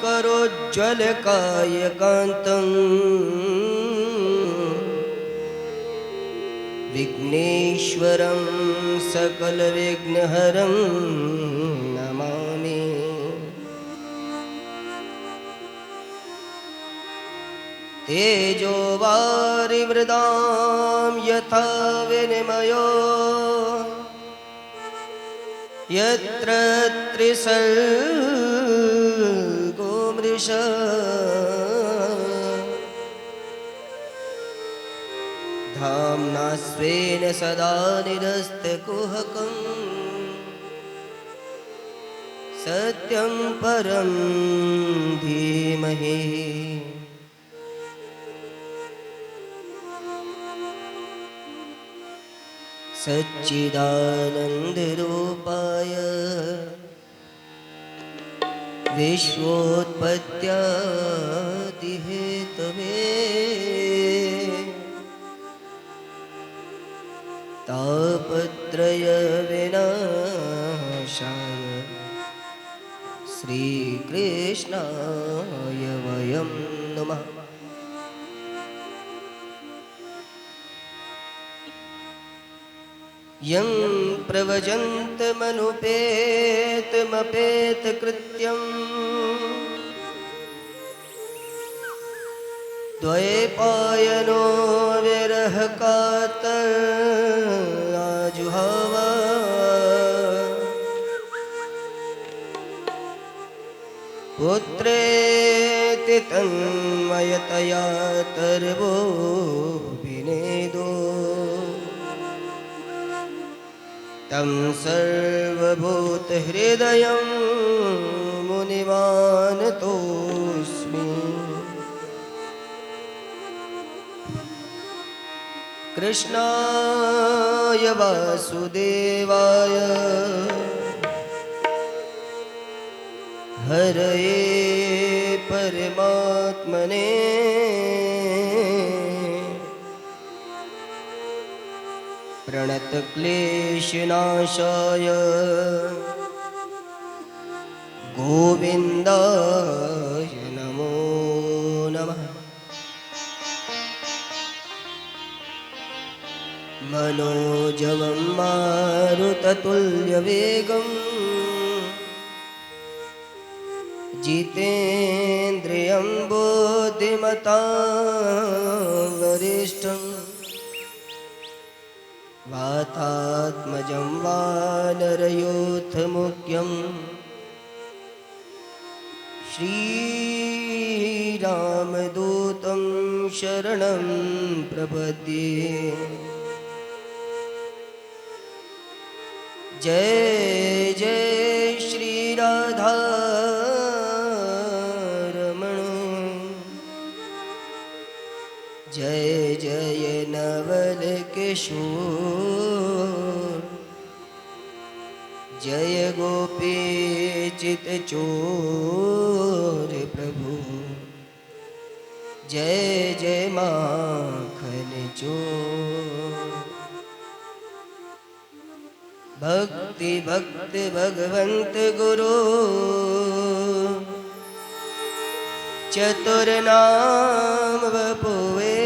करोज्ज्वलकायकान्तं विघ्नेश्वरं सकलविघ्नहरं नमामि। तेजो वारिमृदां यथा विनिमयो यत्र त्रिसर्गो मृषा धाम्ना स्वेन सदा निरस्तकुहकं सत्यं परं धीमहि। सच्चिदानन्दरूपाय विश्वोत्पत्त्यादिहेतवे तापत्रयविनाशाय श्रीकृष्णाय वयं नमः। यं प्रव्रजन्तमनुपेतमपेतकृत्यं द्वैपायनो विरहकातराजुहाव पुत्रेति तन्मयतया तर्वो विनेदो तं सर्वभूतहृदयं मुनिमानतोऽस्मि। कृष्णाय वासुदेवाय हरये परमात्मने प्रणतक्लेशनाशाय गोविन्दाय नमो नमः। मनोजवं मारुततुल्यवेगं जितेन्द्रियं बुद्धिमतां वरिष्ठं वातात्मजं वानरयूथमुख्यं श्रीरामदूतं शरणं प्रपद्ये। जय जय श्रीराधारमण जय जय नवल किशोर जय गोपी चितचोर प्रभु जय जय माखन चोर। भक्ति भक्त भगवंत गुरु चतुर नाम बपुए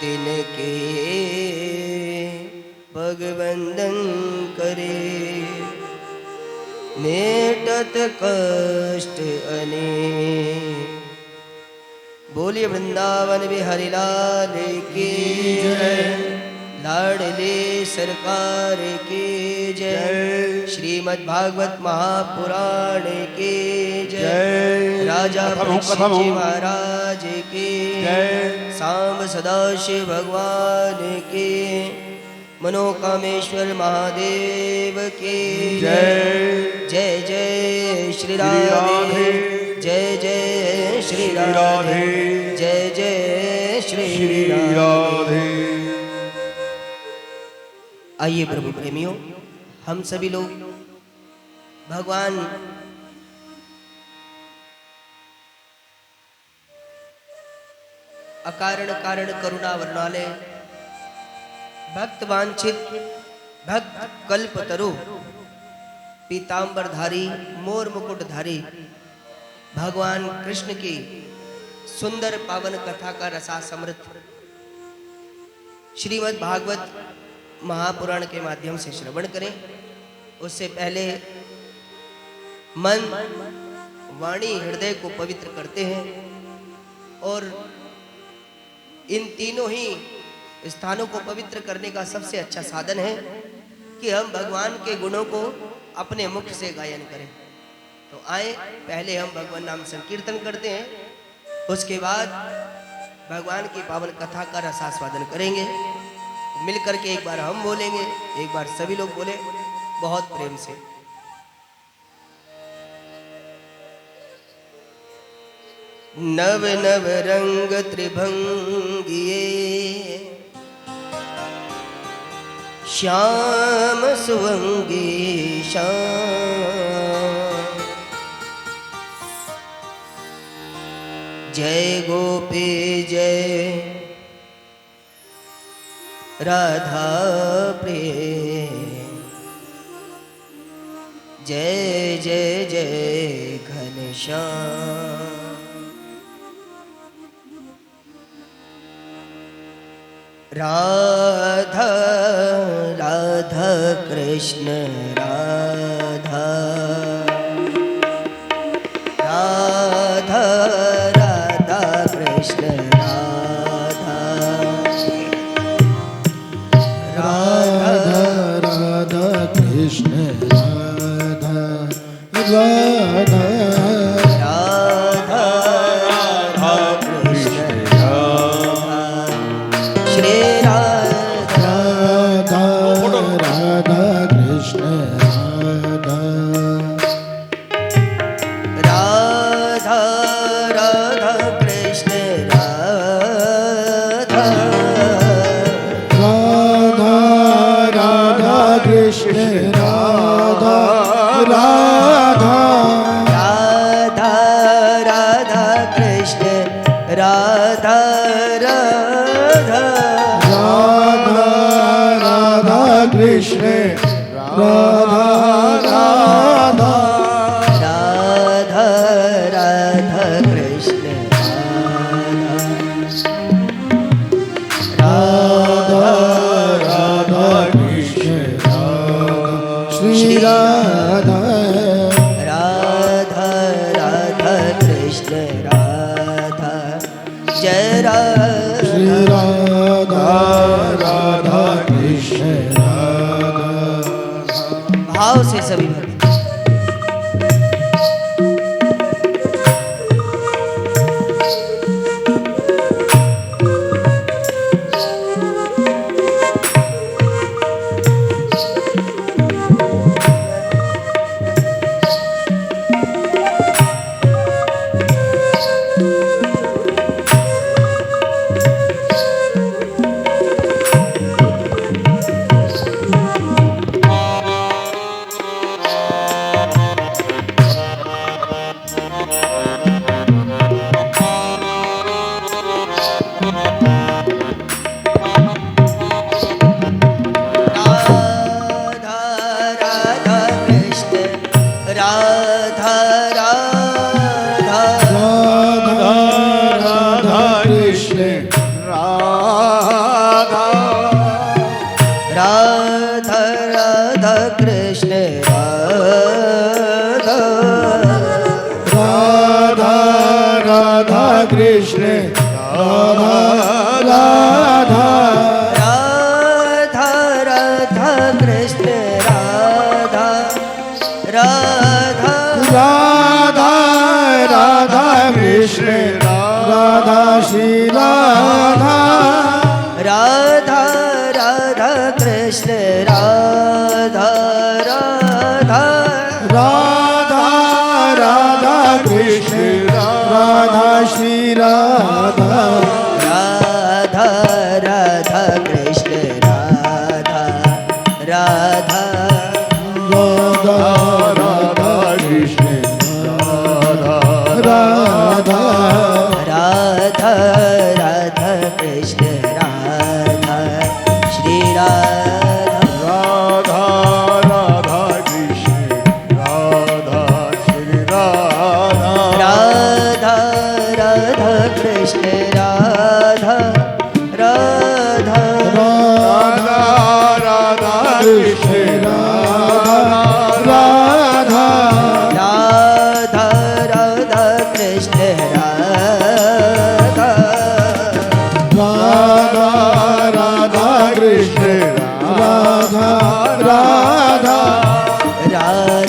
तिनके भगवंदन करे मेटत कष्ट अनेक। बोलिए वृंदावन बिहारी लाल की जय, लाडले सरकार की जय, श्रीमद् भागवत महापुराण की जय, राजा परीक्षित जी महाराज की जय, सांब सदाशिव भगवान की, मनोकामेश्वर महादेव की जय। जय जय श्री राधे जय जय श्री राधे जय जय श्री राधे। आइए प्रभु प्रेमियों, हम सभी लोग भगवान अकारण कारण करुणा वर्णालय भक्त वांछित भक्त कल्पतरु पीतांबरधारी मोर मुकुटधारी भगवान कृष्ण की सुंदर पावन कथा का रसासमृत श्रीमद् भागवत महापुराण के माध्यम से श्रवण करें। उससे पहले मन वाणी हृदय को पवित्र करते हैं और इन तीनों ही स्थानों को पवित्र करने का सबसे अच्छा साधन है कि हम भगवान के गुणों को अपने मुख से गायन करें। तो आए पहले हम भगवान नाम संकीर्तन करते हैं, उसके बाद भगवान की पावन कथा का रसास्वादन करेंगे। मिलकर के एक बार हम बोलेंगे, एक बार सभी लोग बोले बहुत प्रेम से। नव नव रंग त्रिभंगिए श्याम सुवंगी श्याम, जय गोपी जय राधा प्रिय, जय जय जय घनश्याम। राधा राधा कृष्ण राधा, राधा राधा कृष्ण राधा, राधा राधा कृष्ण राधा, राधा भाव से सभी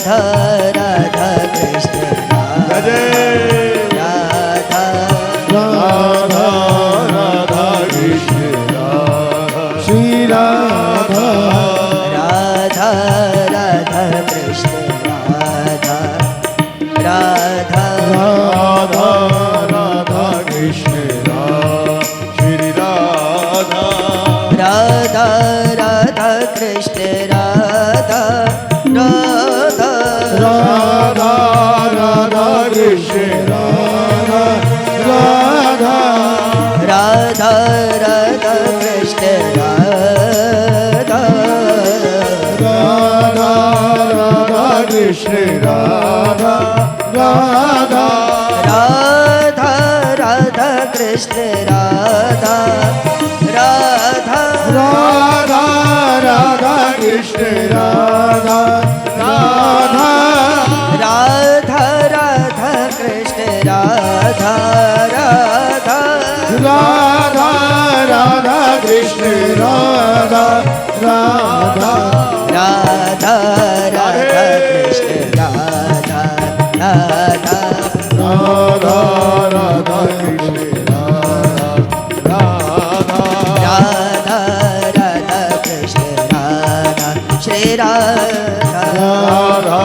राधा राधा कृष्ण राधा राधा राधा राधा कृष्ण राधा श्री राधा राधा राधा कृष्ण राधा राधा राधा राधा कृष्ण राधा श्री राधा राधा राधा कृष्ण राधा राधा राधा राधा कृष्ण राधा राधा राधा राधा कृष्ण राधा राधा राधा कृष्ण राधा राधा राधा राधा कृष्ण राधा राधा राधा राधा कृष्ण राधा राधा राधा राधा कृष्ण राधा राधा राधा राधा कृष्ण राधा राधा राधा राधा कृष्ण राधा राधा राधा राधा कृष्ण राधा राधा राधा राधा कृष्ण राधा श्री राधा राधा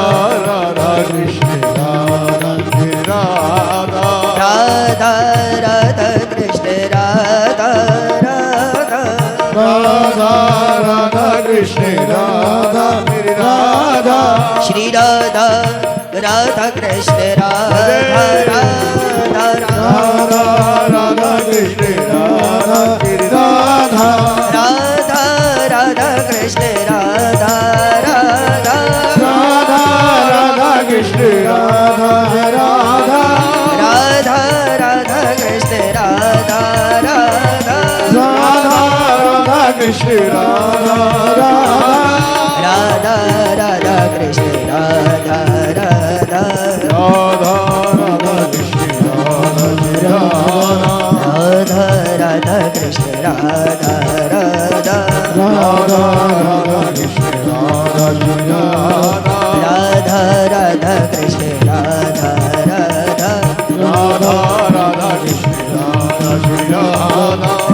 राधा कृष्ण राधा श्री राधा राधा राधा कृष्ण राधा राधा राधा राधा कृष्ण राधा मेरी राधा श्री राधा राधा कृष्ण राधा राधा राधा राधा कृष्ण राधा मेरी राधा राधा राधा कृष्ण राधा राधा राधा राधा कृष्ण राधा राधा राधा राधा कृष्ण राधा राधा राधा राधा कृष्ण राधा राधा राधा राधा कृष्ण राधा राधा राधा राधा कृष्ण राधा राधा राधा कृष्ण राधा राधा राधा राधा कृष्ण राधा राधा राधा कृष्ण राधा राधा राधा राधा कृष्ण राधा श्री राधा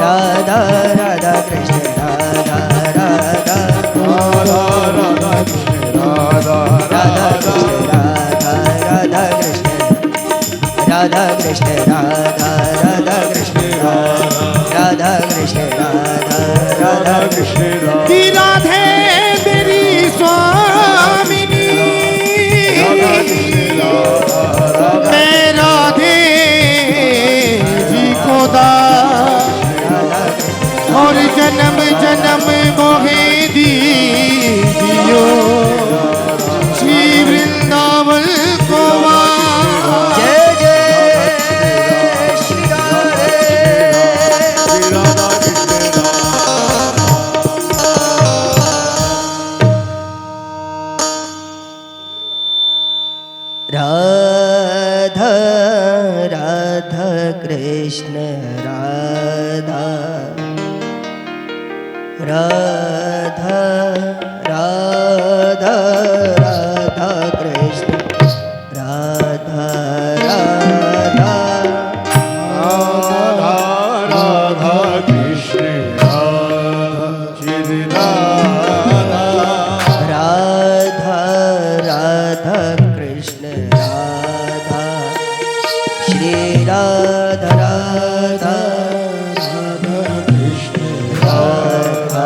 राधा राधा कृष्ण राधा राधा राधा राधा कृष्ण राधा राधा कृष्ण राधा राधा कृष्ण राधा कृष्ण राधा राधा कृष्ण राधा कृष्ण राधा राधा कृष्ण की राधे मेरी स्वामिनी मैं राधे जी को और जन्म जन्म मोहे दीजियो श्री वृंदावन को जय जय श्री राधे राधा राधा कृष्ण राधा राधा राधा राधा कृष्ण राधा राधा राधा राधा कृष्ण राधा श्री राधा राधा राधा कृष्ण राधा श्री राधा राधा राधा कृष्ण राधा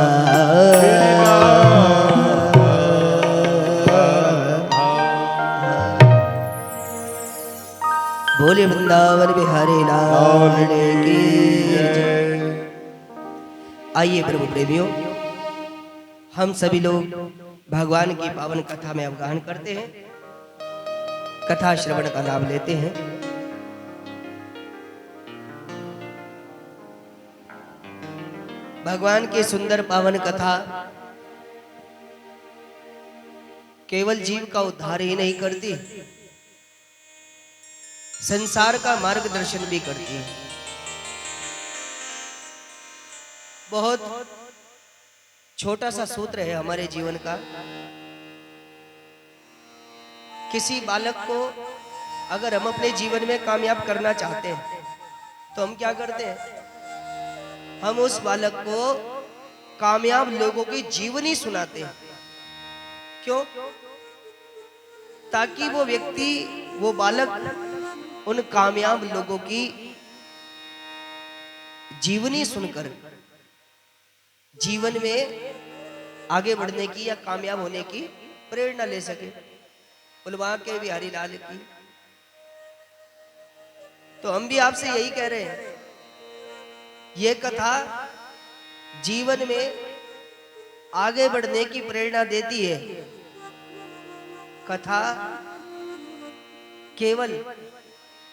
बोले वृंदावन बिहारी लाल की जय। आइए प्रभु प्रेमियों, हम सभी लोग भगवान की पावन कथा में अवगाहन करते हैं, कथा श्रवण का लाभ लेते हैं। भगवान की सुंदर पावन कथा केवल जीव का उद्धार ही नहीं करती, संसार का मार्गदर्शन भी करती है। बहुत छोटा सा सूत्र है हमारे जीवन का। किसी बालक को अगर हम अपने जीवन में कामयाब करना चाहते हैं तो हम क्या करते हैं? हम उस बालक को कामयाब लोगों की जीवनी सुनाते हैं। क्यों? ताकि वो व्यक्ति, वो बालक उन कामयाब लोगों की जीवनी सुनकर जीवन में आगे बढ़ने की या कामयाब होने की प्रेरणा ले सके। पुलवामा के बिहारी लाल की। तो हम भी आपसे यही कह रहे हैं, ये कथा जीवन में आगे बढ़ने की प्रेरणा देती है। कथा केवल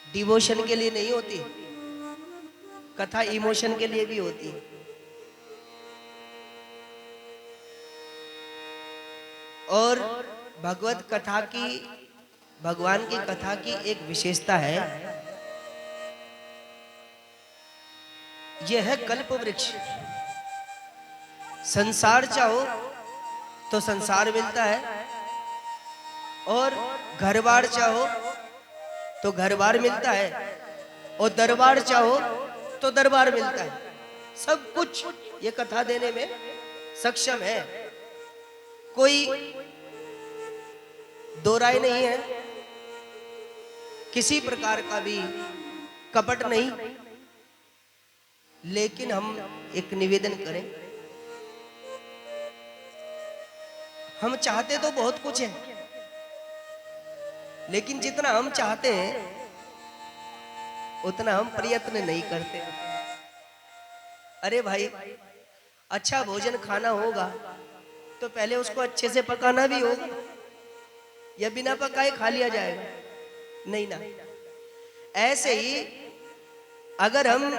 डिवोशन के लिए नहीं होती, कथा इमोशन के लिए भी होती है। और भगवत कथा की, भगवान की कथा की एक विशेषता है, यह है कल्प वृक्ष। संसार चाहो तो संसार मिलता है, और घर बार चाहो तो घर बार मिलता है, और दरबार चाहो तो दरबार मिलता है। सब कुछ ये कथा देने में सक्षम है। कोई दो राय नहीं है, किसी प्रकार का भी कपट नहीं। लेकिन हम एक निवेदन करें, हम चाहते तो बहुत कुछ है, लेकिन जितना हम चाहते हैं उतना हम प्रयत्न नहीं करते। अरे भाई, अच्छा भोजन खाना होगा तो पहले उसको अच्छे से पकाना भी होगा, या बिना पकाए खा लिया जाएगा? नहीं ना। ऐसे ही अगर हम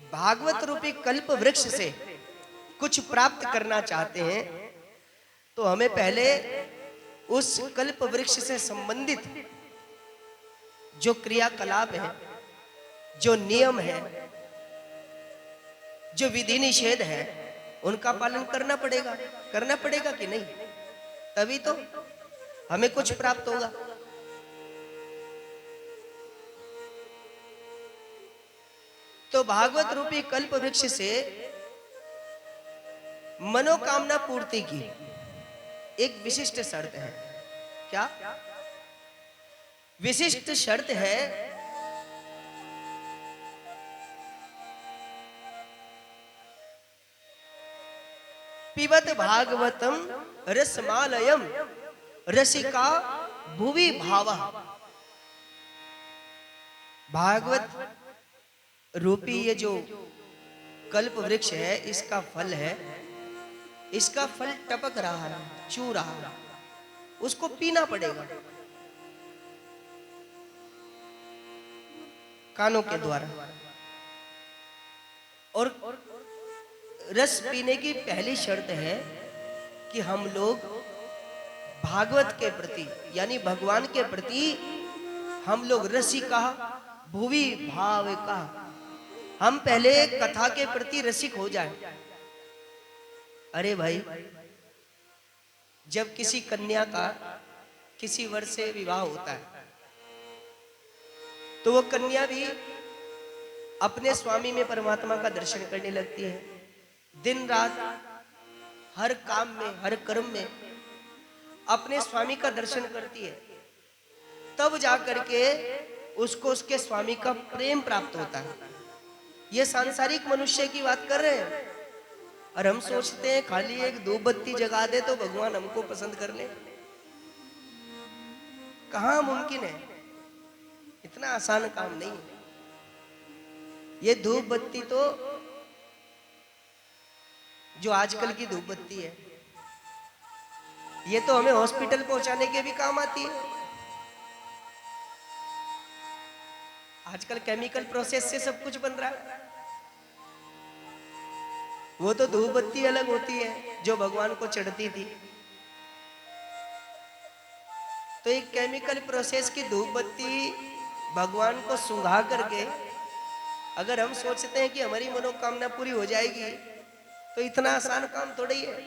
भागवत रूपी कल्प वृक्ष से कुछ प्राप्त करना चाहते हैं तो हमें पहले उस कल्प वृक्ष से संबंधित जो क्रियाकलाप है, जो नियम है, जो विधि निषेध है, उनका पालन करना पड़ेगा कि नहीं? तभी तो हमें कुछ प्राप्त होगा। तो भागवत रूपी कल्प वृक्ष से मनोकामना पूर्ति की एक विशिष्ट शर्त है। क्या विशिष्ट शर्त है? पिबत भागवतम रसमालयम रसिका भुवि भावः। भागवत रूपी ये जो कल्प वृक्ष है, इसका फल है, इसका फल टपक रहा है, चू रहा है, उसको पीना पड़ेगा कानों के द्वारा। और रस पीने की पहली शर्त है कि हम लोग भागवत के प्रति, यानी भगवान के प्रति हम लोग रसिका भुवि भाव का, हम पहले कथा के प्रति रसिक हो जाए। अरे भाई, जब किसी कन्या का किसी वर से विवाह होता है तो वो कन्या भी अपने स्वामी में परमात्मा का दर्शन करने लगती है। दिन रात हर काम में, हर कर्म में अपने स्वामी का दर्शन करती है। तब जाकर के उसको उसके स्वामी का प्रेम प्राप्त होता है। ये सांसारिक मनुष्य की बात कर रहे हैं, और हम सोचते हैं खाली एक धूप बत्ती जगा दे तो भगवान हमको पसंद कर ले। कहां मुमकिन है? इतना आसान काम नहीं है। ये धूप बत्ती तो जो आजकल की धूप बत्ती है, ये तो हमें हॉस्पिटल पहुंचाने के भी काम आती है। आजकल केमिकल प्रोसेस से सब कुछ बन रहा है। वो तो धूप बत्ती अलग होती है जो भगवान को चढ़ती थी। तो एक केमिकल प्रोसेस की धूप बत्ती भगवान को सुंघा करके अगर हम सोचते हैं कि हमारी मनोकामना पूरी हो जाएगी, तो इतना आसान काम थोड़ा ही है।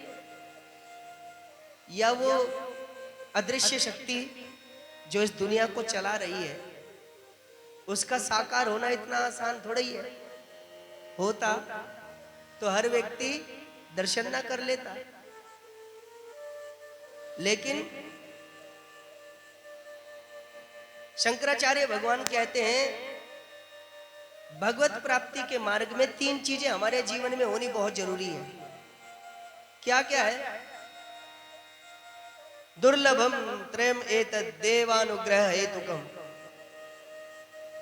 या वो अदृश्य शक्ति जो इस दुनिया को चला रही है, उसका साकार होना इतना आसान थोड़ा ही है। होता तो हर व्यक्ति दर्शन ना कर लेता, लेकिन शंकराचार्य भगवान कहते हैं भगवत प्राप्ति के मार्ग में 3 चीजें हमारे जीवन में होनी बहुत जरूरी है। क्या क्या है? दुर्लभम त्रयम एतद् देवानुग्रह हेतुकम।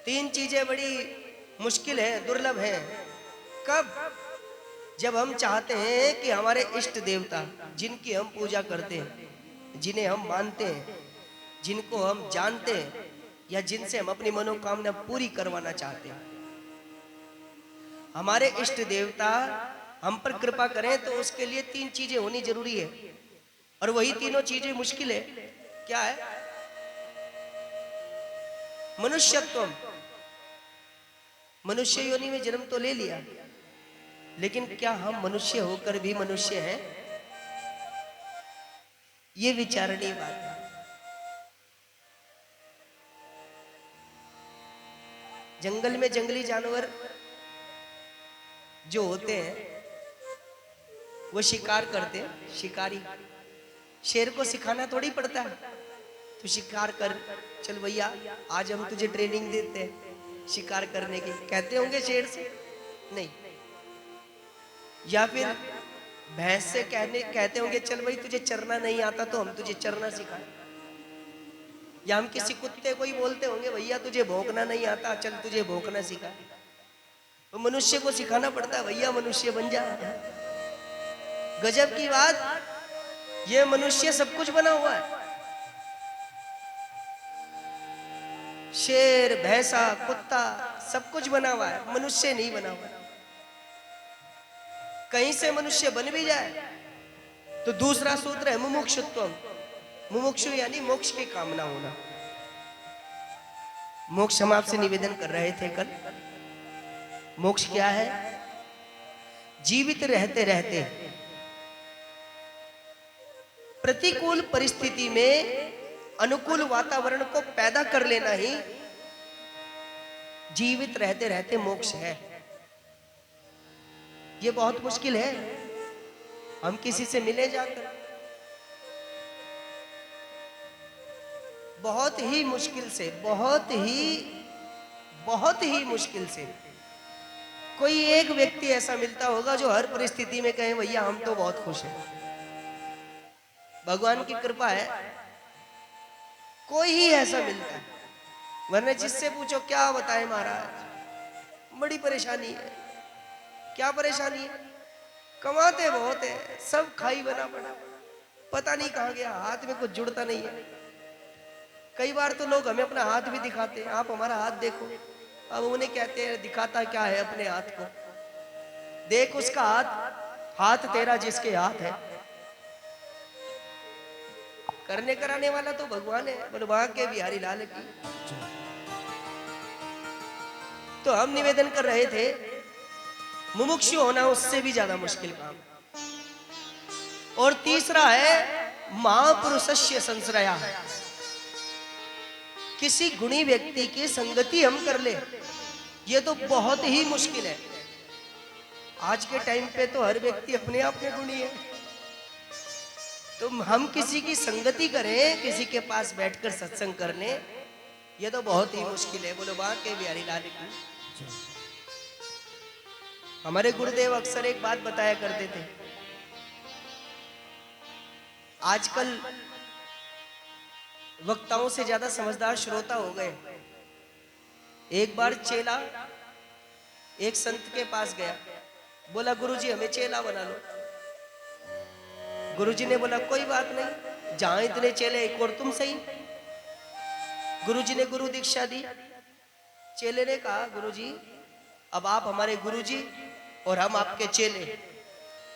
3 चीजें बड़ी मुश्किल है, दुर्लभ है। कब? जब हम चाहते हैं कि हमारे इष्ट देवता जिनकी हम पूजा करते हैं, जिन्हें हम मानते हैं, जिनको हम जानते हैं, या जिनसे हम अपनी मनोकामना पूरी करवाना चाहते हैं, हमारे इष्ट देवता हम पर कृपा करें, तो उसके लिए 3 चीजें होनी जरूरी है। और वही तीनों चीजें मुश्किल है। क्या है? मनुष्यत्व। मनुष्य योनि में जन्म तो ले लिया, लेकिन क्या हम मनुष्य होकर भी मनुष्य हैं? ये विचारणीय बात है। जंगल में जंगली जानवर जो होते हैं वो शिकार करते हैं। शिकारी शेर को सिखाना थोड़ी पड़ता है, तो शिकार कर, चल भैया आज हम तुझे ट्रेनिंग देते हैं शिकार करने की, कहते होंगे शेर से? नहीं। या फिर भैंस से कहते होंगे चल भाई तुझे चरना नहीं आता तो हम तुझे चरना सिखाएं। या हम किसी कुत्ते को ही बोलते होंगे भैया तुझे भौंकना नहीं आता, चल तुझे भौंकना सिखा। तो मनुष्य को सिखाना पड़ता है, भैया मनुष्य बन जा। गजब की बात, ये मनुष्य सब कुछ बना हुआ है। शेर, भैंसा, कुत्ता सब कुछ बना हुआ है, मनुष्य नहीं बना हुआ। कहीं से मनुष्य बन भी जाए तो दूसरा सूत्र है मुमुक्षुत्व। मुमुक्षु यानी मोक्ष की कामना होना। मोक्ष हम आपसे निवेदन कर रहे थे कल। मोक्ष क्या है? जीवित रहते रहते प्रतिकूल परिस्थिति में अनुकूल वातावरण को पैदा कर लेना ही जीवित रहते रहते मोक्ष है। ये बहुत मुश्किल है। हम किसी से मिले जाकर बहुत ही मुश्किल से, बहुत ही मुश्किल से कोई एक व्यक्ति ऐसा मिलता होगा जो हर परिस्थिति में कहे भैया हम तो बहुत खुश हैं। भगवान की कृपा है, कोई ही ऐसा मिलता है। वरना जिससे पूछो क्या बताएं महाराज, बड़ी परेशानी है। क्या परेशानी है? कमाते बहुत है, सब खाई बना पड़ा, पता नहीं कहाँ गया, हाथ में कुछ जुड़ता नहीं है। कई बार तो लोग हमें अपना हाथ भी दिखाते हैं, आप हमारा हाथ देखो। अब उन्हें कहते हैं दिखाता क्या है अपने हाथ को, देख उसका हाथ, हाथ तेरा जिसके हाथ है। करने कराने वाला तो भगवान है, बोलो वहां के बिहारी लाल की। तो हम निवेदन कर रहे थे मुमुक्षु होना उससे भी ज्यादा मुश्किल काम। और तीसरा है महापुरुषस्य संश्रया। किसी गुणी व्यक्ति की संगति हम कर ले, ये तो बहुत ही मुश्किल है। आज के टाइम पे तो हर व्यक्ति अपने आप में गुणी है, तो हम किसी की संगति करें, किसी के पास बैठकर सत्संग कर लें, ये तो बहुत ही मुश्किल है। बोलो वहां के बिहारी लाल की। हमारे गुरुदेव अक्सर एक बात बताया करते थे, आजकल वक्ताओं से ज्यादा समझदार श्रोता हो गए। एक बार चेला एक संत के पास गया, बोला गुरुजी हमें चेला बना लो। गुरुजी ने बोला कोई बात नहीं, जहां इतने चेले एक और तुम सही। गुरुजी ने गुरु दीक्षा दी। चेले ने कहा गुरुजी अब आप हमारे गुरुजी और हम आपके चेले,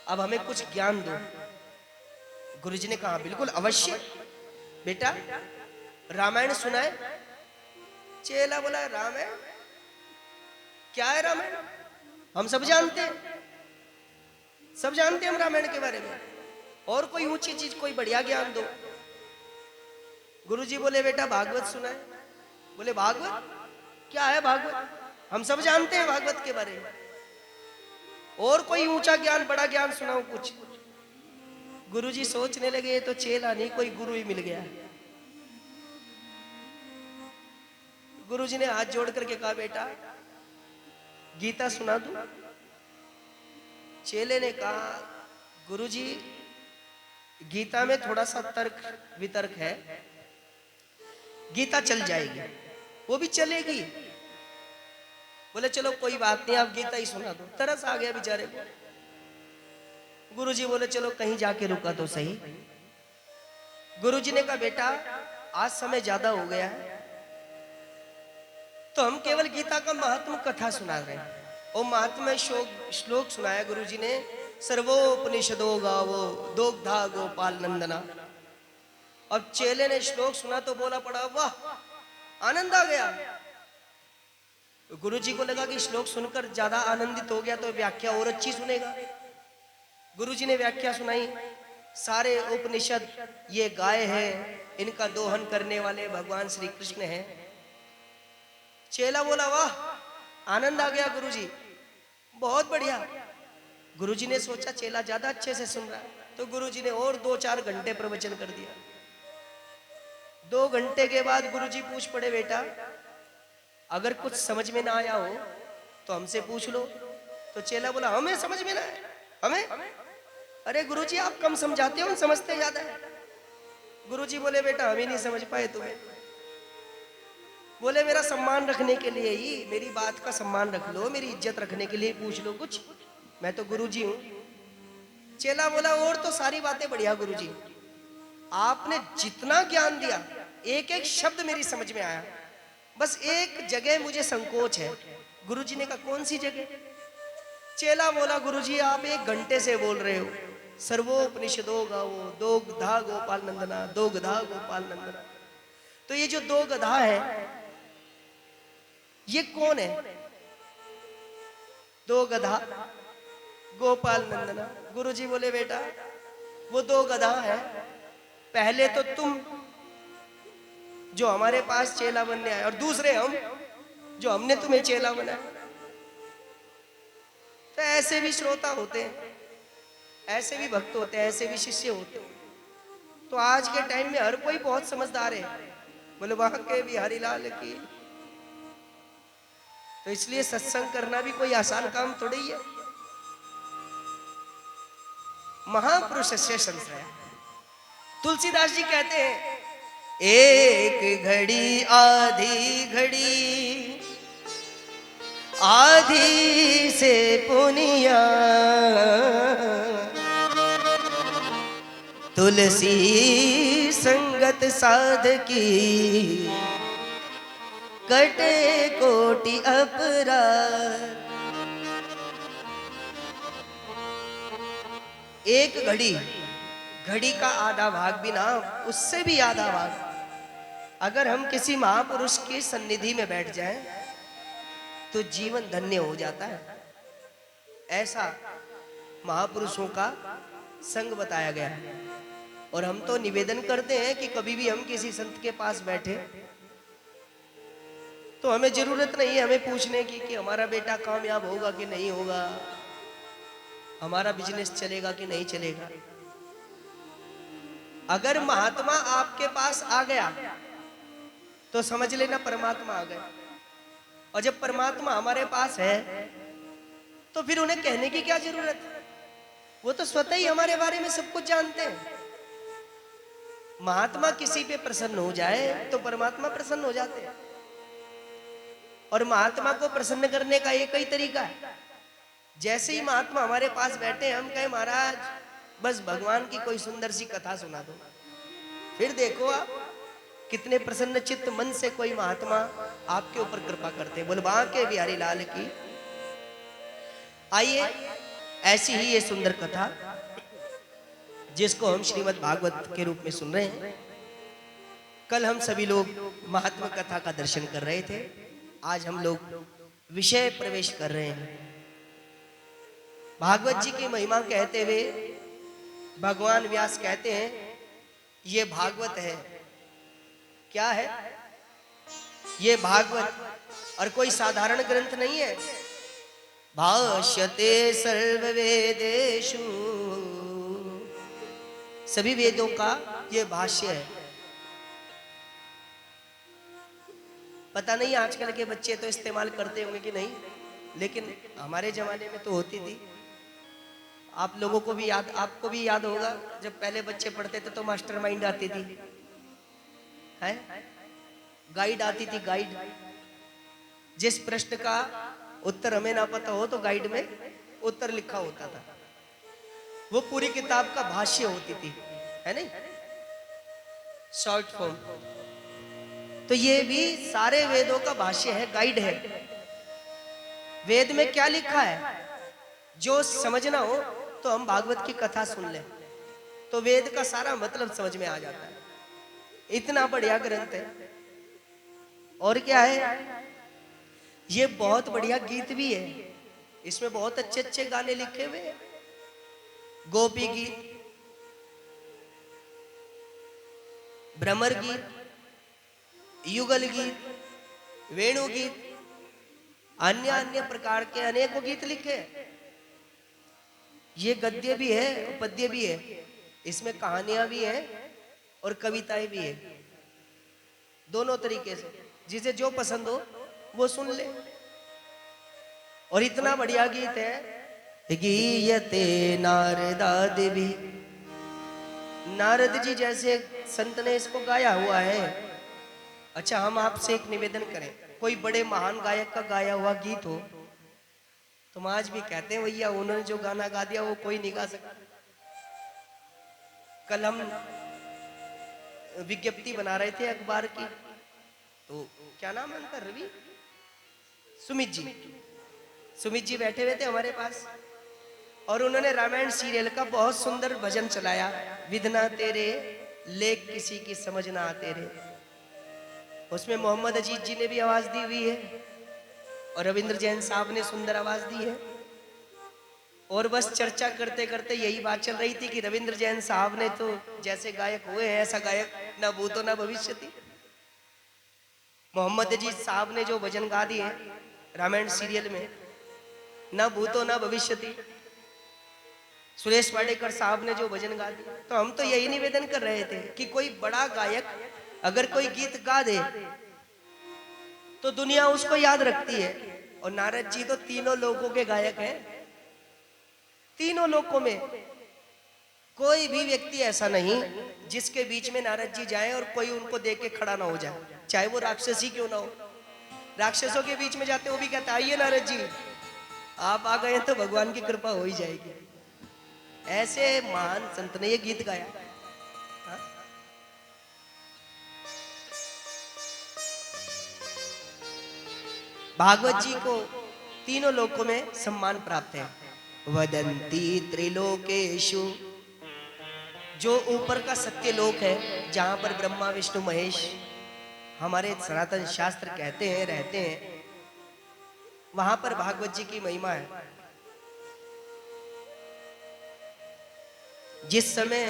अब हमें कुछ ज्ञान दो। गुरुजी ने कहा बिल्कुल अवश्य बेटा, रामायण सुनाए। चेला बोला रामायण क्या है? रामायण हम सब जानते हैं, सब जानते हैं हम रामायण के बारे में, और कोई ऊंची चीज, कोई बढ़िया ज्ञान दो। गुरुजी बोले बेटा भागवत सुनाए। बोले भागवत क्या है भागवत? हम सब जानते हैं भागवत के बारे में, और कोई ऊंचा ज्ञान बड़ा ज्ञान सुनाओ कुछ। गुरुजी सोचने लगे ये तो चेला नहीं कोई गुरु ही मिल गया। गुरुजी ने हाथ जोड़ करके कहा बेटा गीता सुना दूं? चेले ने कहा गुरुजी गीता में थोड़ा सा तर्क वितर्क है, गीता चल जाएगी। वो भी चलेगी। बोले चलो कोई बात नहीं आप गीता ही सुना दो। तरस आ गया बेचारे को। गुरुजी बोले चलो कहीं जाके रुका तो सही। गुरुजी ने कहा बेटा आज समय ज्यादा हो गया है, तो हम केवल गीता का महात्म कथा सुना रहे हैं। और महात्म्य श्लोक सुनाया गुरुजी ने, सर्वोपनिषदो गावो दोग्धा गोपाल नंदना। अब चेले ने श्लोक सुना तो बोला पड़ा वाह आनंद आ गया। गुरुजी को लगा कि श्लोक सुनकर ज्यादा आनंदित हो गया तो व्याख्या और अच्छी सुनेगा। गुरुजी ने व्याख्या सुनाई। सारे उपनिषद ये गाय है, इनका दोहन करने वाले भगवान श्री कृष्ण है। चेला बोला वाह आनंद आ गया गुरुजी, बहुत बढ़िया। गुरुजी ने सोचा चेला ज्यादा अच्छे से सुन रहा है, तो गुरुजी ने और 2-4 घंटे प्रवचन कर दिया। 2 घंटे के बाद गुरुजी पूछ पड़े बेटा अगर कुछ समझ में ना आया हो तो हमसे पूछ लो। तो चेला बोला हमें समझ में ना आया? हमें? अरे गुरुजी आप कम समझाते हो, हम समझते ज्यादा है। गुरुजी बोले बेटा हम ही नहीं समझ पाए तुम्हें। बोले मेरा सम्मान रखने के लिए ही, मेरी बात का सम्मान रख लो, मेरी इज्जत रखने के लिए पूछ लो कुछ, मैं तो गुरुजी हूं। चेला बोला और तो सारी बातें बढ़िया गुरुजी, आपने जितना ज्ञान दिया एक एक शब्द मेरी समझ में आया, बस एक जगह मुझे संकोच है। गुरुजी ने कहा कौन सी जगह? चेला बोला गुरुजी आप 1 घंटे से बोल रहे हो सर्वोपनिषदो गावो दोग्धा गोपाल नंदना, दोग्धा गोपाल नंदना। तो ये जो 2 गधा है ये कौन है? 2 गधा गोपाल नंदना। गुरुजी बोले बेटा वो 2 गधा है, पहले तो तुम जो हमारे पास चेला बनने आए, और दूसरे हम जो हमने तुम्हें चेला बनाया। तो ऐसे भी श्रोता होते हैं, ऐसे भी भक्त होते हैं, ऐसे भी शिष्य होते हैं। तो आज के टाइम में हर कोई बहुत समझदार है, बोले वहां के बिहारी लाल की। तो इसलिए सत्संग करना भी कोई आसान काम थोड़ी है। महापुरुष से संश्रय। तुलसीदास जी कहते हैं एक घड़ी आधी घड़ी आधी से पुनिया, तुलसी संगत साधकी कटे कोटि अपराध। एक घड़ी, घड़ी का आधा भाग भी ना, उससे भी आधा भाग अगर हम किसी महापुरुष की सन्निधि में बैठ जाएं तो जीवन धन्य हो जाता है। ऐसा महापुरुषों का संग बताया गया है। और हम तो निवेदन करते हैं कि कभी भी हम किसी संत के पास बैठे तो हमें जरूरत नहीं है हमें पूछने की कि हमारा बेटा कामयाब होगा कि नहीं होगा, हमारा बिजनेस चलेगा कि नहीं चलेगा। अगर महात्मा आपके पास आ गया तो समझ लेना परमात्मा आ गया। और जब परमात्मा हमारे पास है तो फिर उन्हें कहने की क्या जरूरत है, वो तो स्वतः ही हमारे बारे में सब कुछ जानते हैं। महात्मा किसी पे प्रसन्न हो जाए तो परमात्मा प्रसन्न हो जाते हैं। और महात्मा को प्रसन्न करने का एक ही तरीका है, जैसे ही महात्मा हमारे पास बैठे हम कहें महाराज बस भगवान की कोई सुंदर सी कथा सुना दो, फिर देखो आप कितने प्रसन्न चित्त मन से कोई महात्मा आपके ऊपर कृपा करते हैं। बोल बांके बिहारी लाल की। आइए ऐसी ही ये सुंदर कथा जिसको हम श्रीमद् भागवत के रूप में सुन रहे हैं। कल हम सभी लोग महात्मा कथा का दर्शन कर रहे थे, आज हम लोग विषय प्रवेश कर रहे हैं। भागवत जी की महिमा कहते हुए भगवान व्यास कहते हैं ये भागवत है क्या है ये भागवत, और कोई साधारण ग्रंथ नहीं है। भाष्यते सर्ववेदेषु, सभी वेदों का ये भाष्य है। पता नहीं आजकल के बच्चे तो इस्तेमाल करते होंगे कि नहीं, लेकिन हमारे जमाने में तो होती थी। आप लोगों को भी याद, आपको भी याद होगा, जब पहले बच्चे पढ़ते थे तो मास्टरमाइंड आती थी, है गाइड आती थी, गाइड। जिस प्रश्न का उत्तर हमें ना पता हो तो गाइड में उत्तर लिखा होता था। वो पूरी किताब का भाष्य होती थी, है नहीं, शॉर्ट फॉर्म। तो ये भी सारे वेदों का भाष्य है, गाइड है। वेद में क्या लिखा है जो समझना हो तो हम भागवत की कथा सुन लें तो वेद का सारा मतलब समझ में आ जाता है। इतना बढ़िया ग्रंथ है। और क्या है, ये बहुत बढ़िया गीत भी है। इसमें बहुत अच्छे अच्छे गाने लिखे हुए हैं। गोपी गीत, भ्रमर गीत, युगल गीत, वेणु गीत, अन्य अन्य प्रकार के अनेकों गीत लिखे हैं। ये गद्य भी है और पद्य भी है। इसमें कहानियां भी हैं और कविताएं भी है, दोनों तरीके से। जिसे जो पसंद हो वो सुन ले। और इतना बढ़िया गीत है, गीयते नारदादिभी, नारद जी जैसे संत ने इसको गाया हुआ है। अच्छा, हम आपसे एक निवेदन करें, कोई बड़े महान गायक का गाया हुआ गीत हो तो हम आज भी कहते हैं भैया उन्होंने जो गाना गा दिया वो कोई नहीं गा सकता। कल हम विज्ञप्ति बना रहे थे अखबार की, तो क्या नाम है उनका, रवि, सुमित जी बैठे हुए थे हमारे पास और उन्होंने रामायण सीरियल का बहुत सुंदर भजन चलाया, विधना तेरे लेख किसी की समझ ना आते रे। उसमें मोहम्मद अजीज जी ने भी आवाज दी हुई है और रविंद्र जैन साहब ने सुंदर आवाज दी है। और बस चर्चा करते करते यही बात चल रही थी कि रविंद्र जैन साहब ने तो जैसे गायक हुए हैं ऐसा गायक ना भूतो ना भविष्यति। मोहम्मद अजीज साहब ने जो भजन गा दिए रामायण सीरियल में, ना भूतो ना भविष्यति। सुरेश वाडेकर साहब ने जो भजन गा दिया। तो हम तो यही निवेदन कर रहे थे कि कोई बड़ा गायक अगर कोई गीत गा दे तो दुनिया उसको याद रखती है। और नारद जी तो तीनों लोकों के गायक हैं। तीनों लोकों में कोई भी व्यक्ति ऐसा नहीं जिसके बीच में नारद जी जाएं और कोई उनको देख के खड़ा ना हो जाए, चाहे वो राक्षसी क्यों ना हो। राक्षसों के बीच में जाते वो भी कहता आइए नारद जी, आप आ गए तो भगवान की कृपा हो ही जाएगी। ऐसे महान संत ने ये गीत गाया। हाँ? भागवत जी को तीनों लोकों में सम्मान प्राप्त है। वदंती त्रिलोकेशु, जो ऊपर का सत्य लोक है जहां पर ब्रह्मा विष्णु महेश हमारे सनातन शास्त्र कहते हैं रहते हैं, वहां पर भागवत जी की महिमा है। जिस समय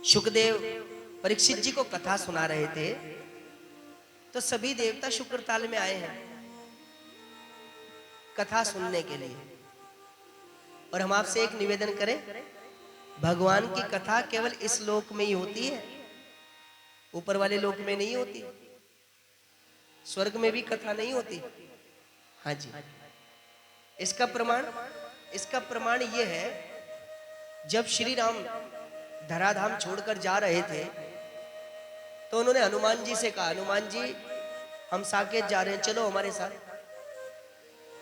शुकदेव परीक्षित जी को कथा सुना रहे थे तो सभी देवता शुक्र ताल में आए हैं कथा सुनने के लिए। और हम आपसे एक निवेदन करें, भगवान की कथा केवल इस लोक में ही होती है, ऊपर वाले लोक में नहीं होती। स्वर्ग में भी कथा नहीं होती। हाँ जी, इसका प्रमाण ये है, जब श्री राम धराधाम छोड़कर जा रहे थे तो उन्होंने हनुमान जी से कहा, हनुमान जी हम साकेत जा रहे हैं, चलो हमारे साथ।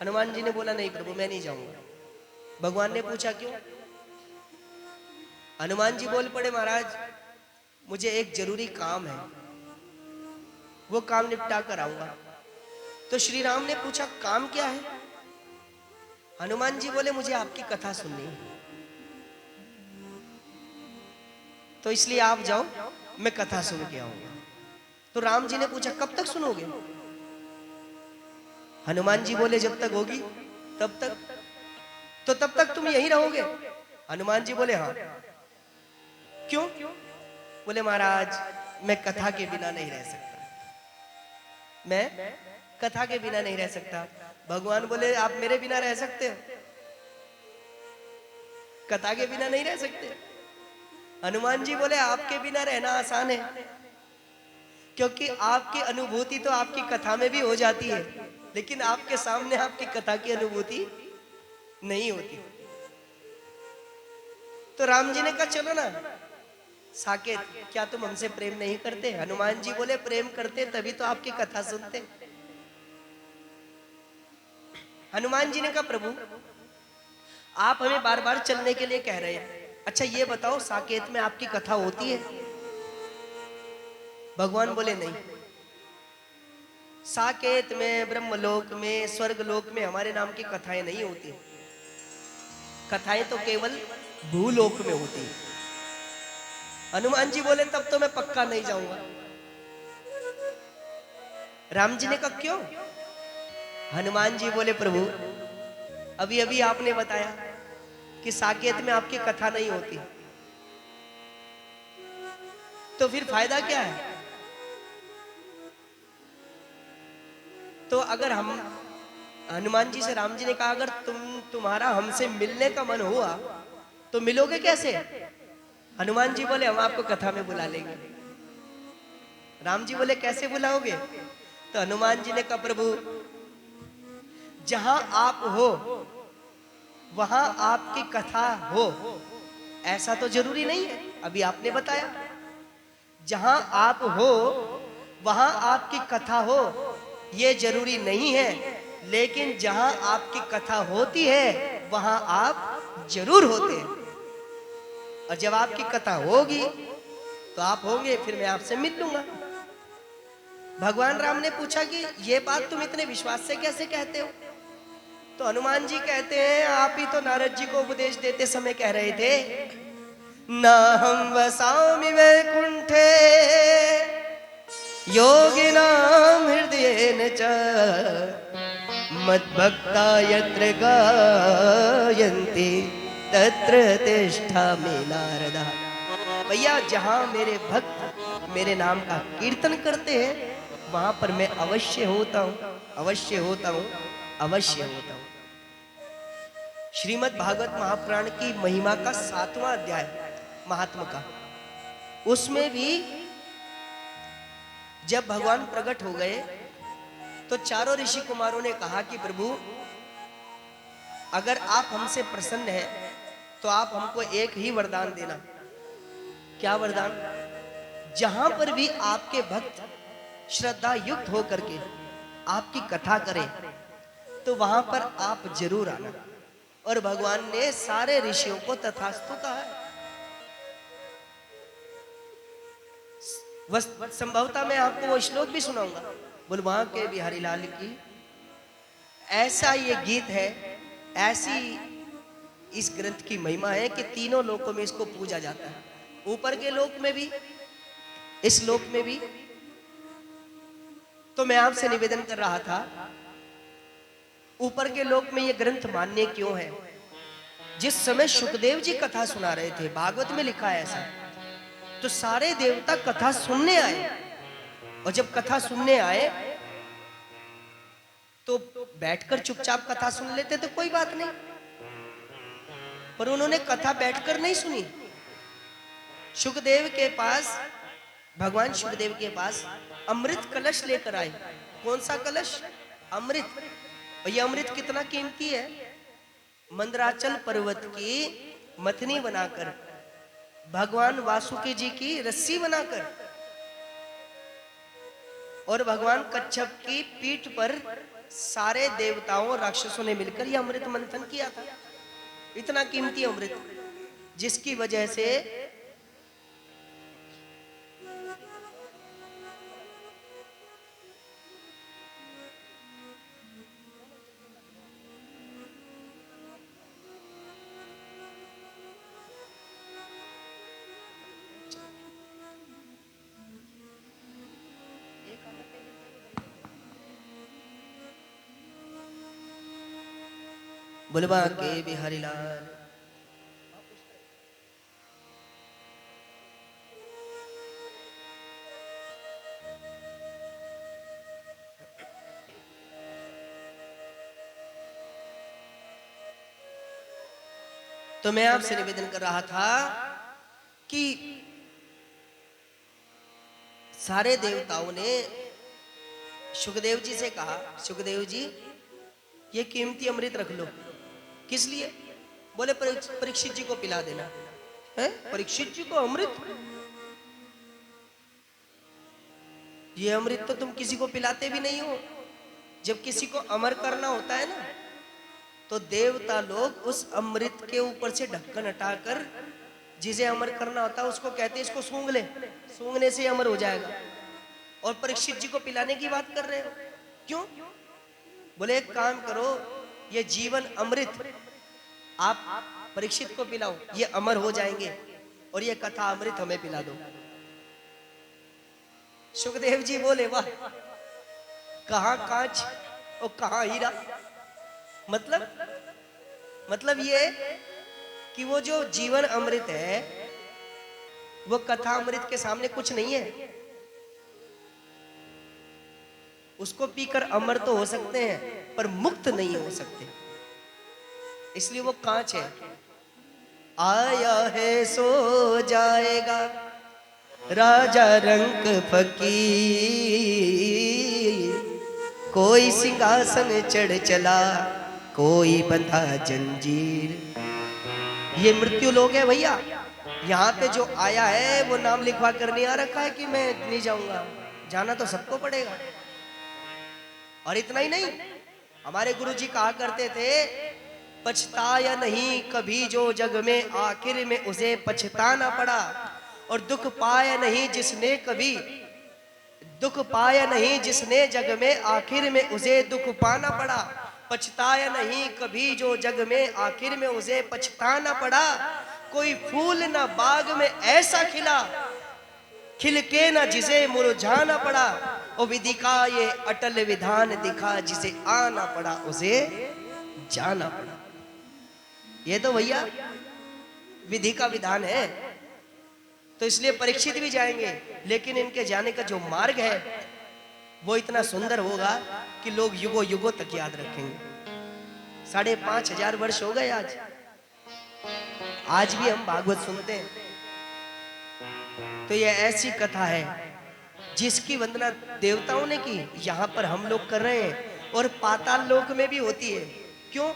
हनुमान जी ने बोला नहीं प्रभु मैं नहीं जाऊंगा। भगवान ने पूछा क्यों? हनुमान जी बोल पड़े महाराज मुझे एक जरूरी काम है, वो काम निपटा कर आऊंगा। तो श्री राम ने पूछा काम क्या है? हनुमान जी बोले मुझे आपकी कथा सुननी है, तो इसलिए आप जाओ मैं कथा सुन के आऊंगा। तो राम जी ने पूछा कब तक सुनोगे? हनुमान जी बोले जब तक होगी तब तक। तो तब तक तुम यहीं रहोगे? हनुमान जी बोले हाँ। क्यों? बोले महाराज मैं कथा के बिना नहीं रह सकता, मैं कथा के बिना नहीं रह सकता। भगवान बोले आप मेरे बिना रह सकते हो, कथा के बिना नहीं रह सकते। हनुमान जी बोले आपके बिना रहना आसान है, क्योंकि आपकी अनुभूति तो आपकी कथा में भी हो जाती है, लेकिन आपके सामने आपकी कथा की अनुभूति नहीं होती। तो राम जी ने कहा चलो ना साकेत, क्या तुम हमसे प्रेम नहीं करते? हनुमान जी बोले प्रेम करते तभी तो आपकी कथा सुनते। हनुमान जी ने कहा प्रभु आप हमें बार बार चलने के लिए कह रहे हैं, अच्छा ये बताओ साकेत में आपकी कथा होती है? भगवान बोले नहीं, साकेत में, ब्रह्मलोक में, स्वर्गलोक में हमारे नाम की कथाएं नहीं होती। कथाएं तो केवल भूलोक में होती है। हनुमान जी बोले तब तो मैं पक्का नहीं जाऊंगा। राम जी ने कहा क्यों? हनुमान जी बोले प्रभु अभी अभी आपने बताया कि साकेत में आपकी कथा नहीं होती, तो फिर फायदा क्या है? तो अगर हम, हनुमान जी से राम जी ने कहा अगर तुम्हारा हमसे मिलने का मन हुआ तो मिलोगे कैसे? हनुमान जी बोले हम आपको कथा में बुला लेंगे। राम जी बोले कैसे बुलाओगे? तो हनुमान जी ने कहा प्रभु जहां आप हो वहां आपकी कथा हो ऐसा तो जरूरी नहीं है। अभी आपने बताया जहां आप हो वहां आपकी कथा हो ये जरूरी नहीं है, लेकिन जहां आपकी कथा होती है वहां आप जरूर होते हैं। और जब आपकी कथा होगी तो आप होंगे, फिर मैं आपसे मिल लूंगा। भगवान राम ने पूछा कि ये बात तुम इतने विश्वास से कैसे कहते हो? तो हनुमान जी कहते हैं आप ही तो नारद जी को उपदेश देते समय कह रहे थे ना हम वसामि वैकुंठे योगिनाम हृदयेन च मद्भक्ता यत्र गायन्ति तत्र तिष्ठामि नारद। भैया जहां मेरे भक्त मेरे नाम का कीर्तन करते हैं वहां पर मैं अवश्य होता हूं, अवश्य होता हूं, अवश्य होता हूं। श्रीमद् भागवत महापुराण की महिमा का 7वां अध्याय महात्म का, उसमें भी जब भगवान प्रकट हो गए तो चारों ऋषि कुमारों ने कहा कि प्रभु अगर आप हमसे प्रसन्न हैं तो आप हमको एक ही वरदान देना। क्या वरदान? जहां पर भी आपके भक्त श्रद्धा युक्त होकर के आपकी कथा करें तो वहां पर आप जरूर आना। और भगवान ने सारे ऋषियों को तथास्तु कहा। संभवतः मैं आपको वो श्लोक भी सुनाऊंगा, बुलवा के बिहारी लाल की। ऐसा ये गीत है, ऐसी इस ग्रंथ की महिमा है कि तीनों लोकों में इसको पूजा जाता है, ऊपर के लोक में भी, इस लोक में भी। तो मैं आपसे निवेदन कर रहा था ऊपर के लोक में ये ग्रंथ मान्य क्यों है? जिस समय सुखदेव जी कथा सुना रहे थे, भागवत में लिखा है ऐसा, तो सारे देवता कथा सुनने आए। और जब कथा सुनने आए तो बैठकर चुपचाप कथा सुन लेते तो कोई बात नहीं, पर उन्होंने कथा बैठकर नहीं सुनी। सुखदेव के पास, भगवान सुखदेव के पास अमृत कलश लेकर आए। कौन सा कलश? अमृत। और ये अमृत कितना कीमती है? मंदराचल पर्वत की मथनी बनाकर, भगवान वासुकी जी की रस्सी बनाकर, और भगवान कच्छप की पीठ पर सारे देवताओं राक्षसों ने मिलकर यह अमृत मंथन किया था। इतना कीमती अमृत जिसकी वजह से बुलवा के बिहारी लाल। तो मैं आपसे निवेदन कर रहा था कि सारे देवताओं ने सुखदेव जी से कहा, सुखदेव जी ये कीमती अमृत रख लो। किस लिए? बोले परीक्षित जी को पिला देना है। परीक्षित जी को अमृत? ये अमृत तो तुम किसी को पिलाते भी नहीं हो। जब किसी को अमर करना होता है ना, तो देवता लोग उस अमृत के ऊपर से ढक्कन हटाकर जिसे अमर करना होता है उसको कहते हैं इसको सूंघ ले, सूंघने से अमर हो जाएगा। और परीक्षित जी को पिलाने की बात कर रहे हो, क्यों? बोले एक काम करो, ये जीवन अमृत आप परीक्षित को पिलाओ, ये अमर हो जाएंगे, और ये कथा अमृत हमें पिला दो। सुखदेव जी बोले वाह, कहां कांच और कहां हीरा। मतलब ये कि वो जो जीवन अमृत है वो कथा अमृत के सामने कुछ नहीं है। उसको पीकर अमर तो हो सकते हैं पर मुक्त नहीं हो सकते, इसलिए वो कांच है। आया है सो जाएगा राजा रंक फकीर, कोई सिंहासन चढ़ चला कोई बंधा जंजीर। ये मृत्यु लोग है भैया। यहाँ पे जो आया है वो नाम लिखवा कर नहीं आ रखा है कि मैं नहीं जाऊंगा, जाना तो सबको पड़ेगा। और इतना ही नहीं, हमारे गुरुजी कहा करते थे पछताया नहीं कभी जो जग में आखिर में उसे पछताना पड़ा, और दुख पाया नहीं जिसने कभी, दुख पाया नहीं जिसने जग में आखिर में उसे दुख पाना पड़ा। पछताया नहीं कभी जो जग में आखिर में उसे पछताना पड़ा। कोई फूल ना बाग में ऐसा खिला खिल के ना जिसे मुरझाना पड़ा। और विधि का ये अटल विधान दिखा, जिसे आना पड़ा उसे जाना पड़ा। ये तो भैया विधि का विधान है, तो इसलिए परीक्षित भी जाएंगे, लेकिन इनके जाने का जो मार्ग है वो इतना सुंदर होगा कि लोग युगों युगों तक याद रखेंगे। 5,500 वर्ष हो गए आज भी हम भागवत सुनते हैं। तो ये ऐसी कथा है जिसकी वंदना देवताओं ने की, यहाँ पर हम लोग कर रहे हैं। और पाताल लोक में भी होती है। क्यों?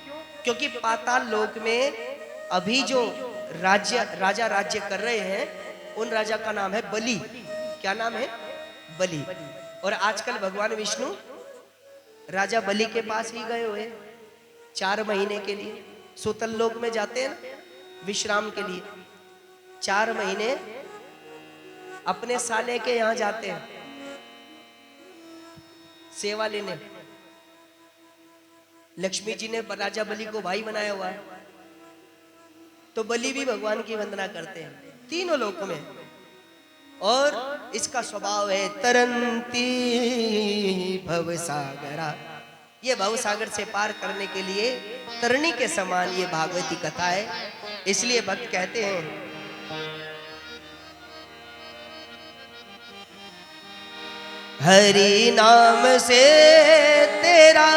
क्योंकि पाताल लोक में अभी जो राजा राज्य कर रहे हैं, उन राजा का नाम है बलि। क्या नाम है? बलि। और आजकल भगवान विष्णु राजा बलि के पास ही गए हुए 4 महीने के लिए। सुतल लोक में जाते हैं ना विश्राम के लिए, 4 महीने अपने साले के यहाँ जाते हैं सेवा लेने। लक्ष्मी जी ने राजा बलि को भाई बनाया हुआ है, तो बलि भी भगवान की वंदना करते हैं तीनों लोकों में। और इसका स्वभाव है तरंती भवसागरा। ये भवसागर से पार करने के लिए तरणी के समान ये भागवती कथा है। इसलिए भक्त कहते हैं हरि नाम से तेरा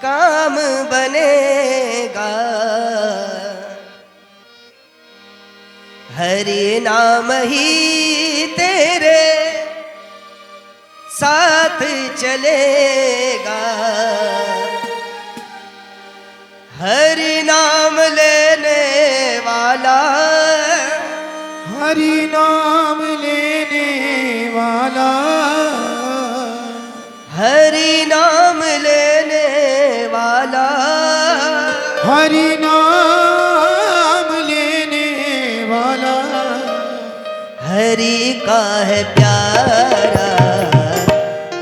काम बनेगा, हरि नाम ही तेरे साथ चलेगा। हरि नाम लेने वाला, हरि नाम लेने वाला, हरि नाम लेने वाला, हरि नाम लेने वाला, हरि का है प्यारा,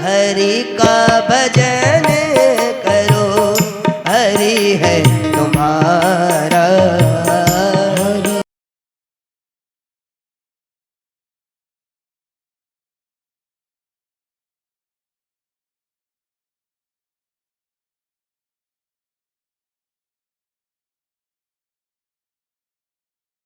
हरि का भजन करो, हरि है तुम्हारा।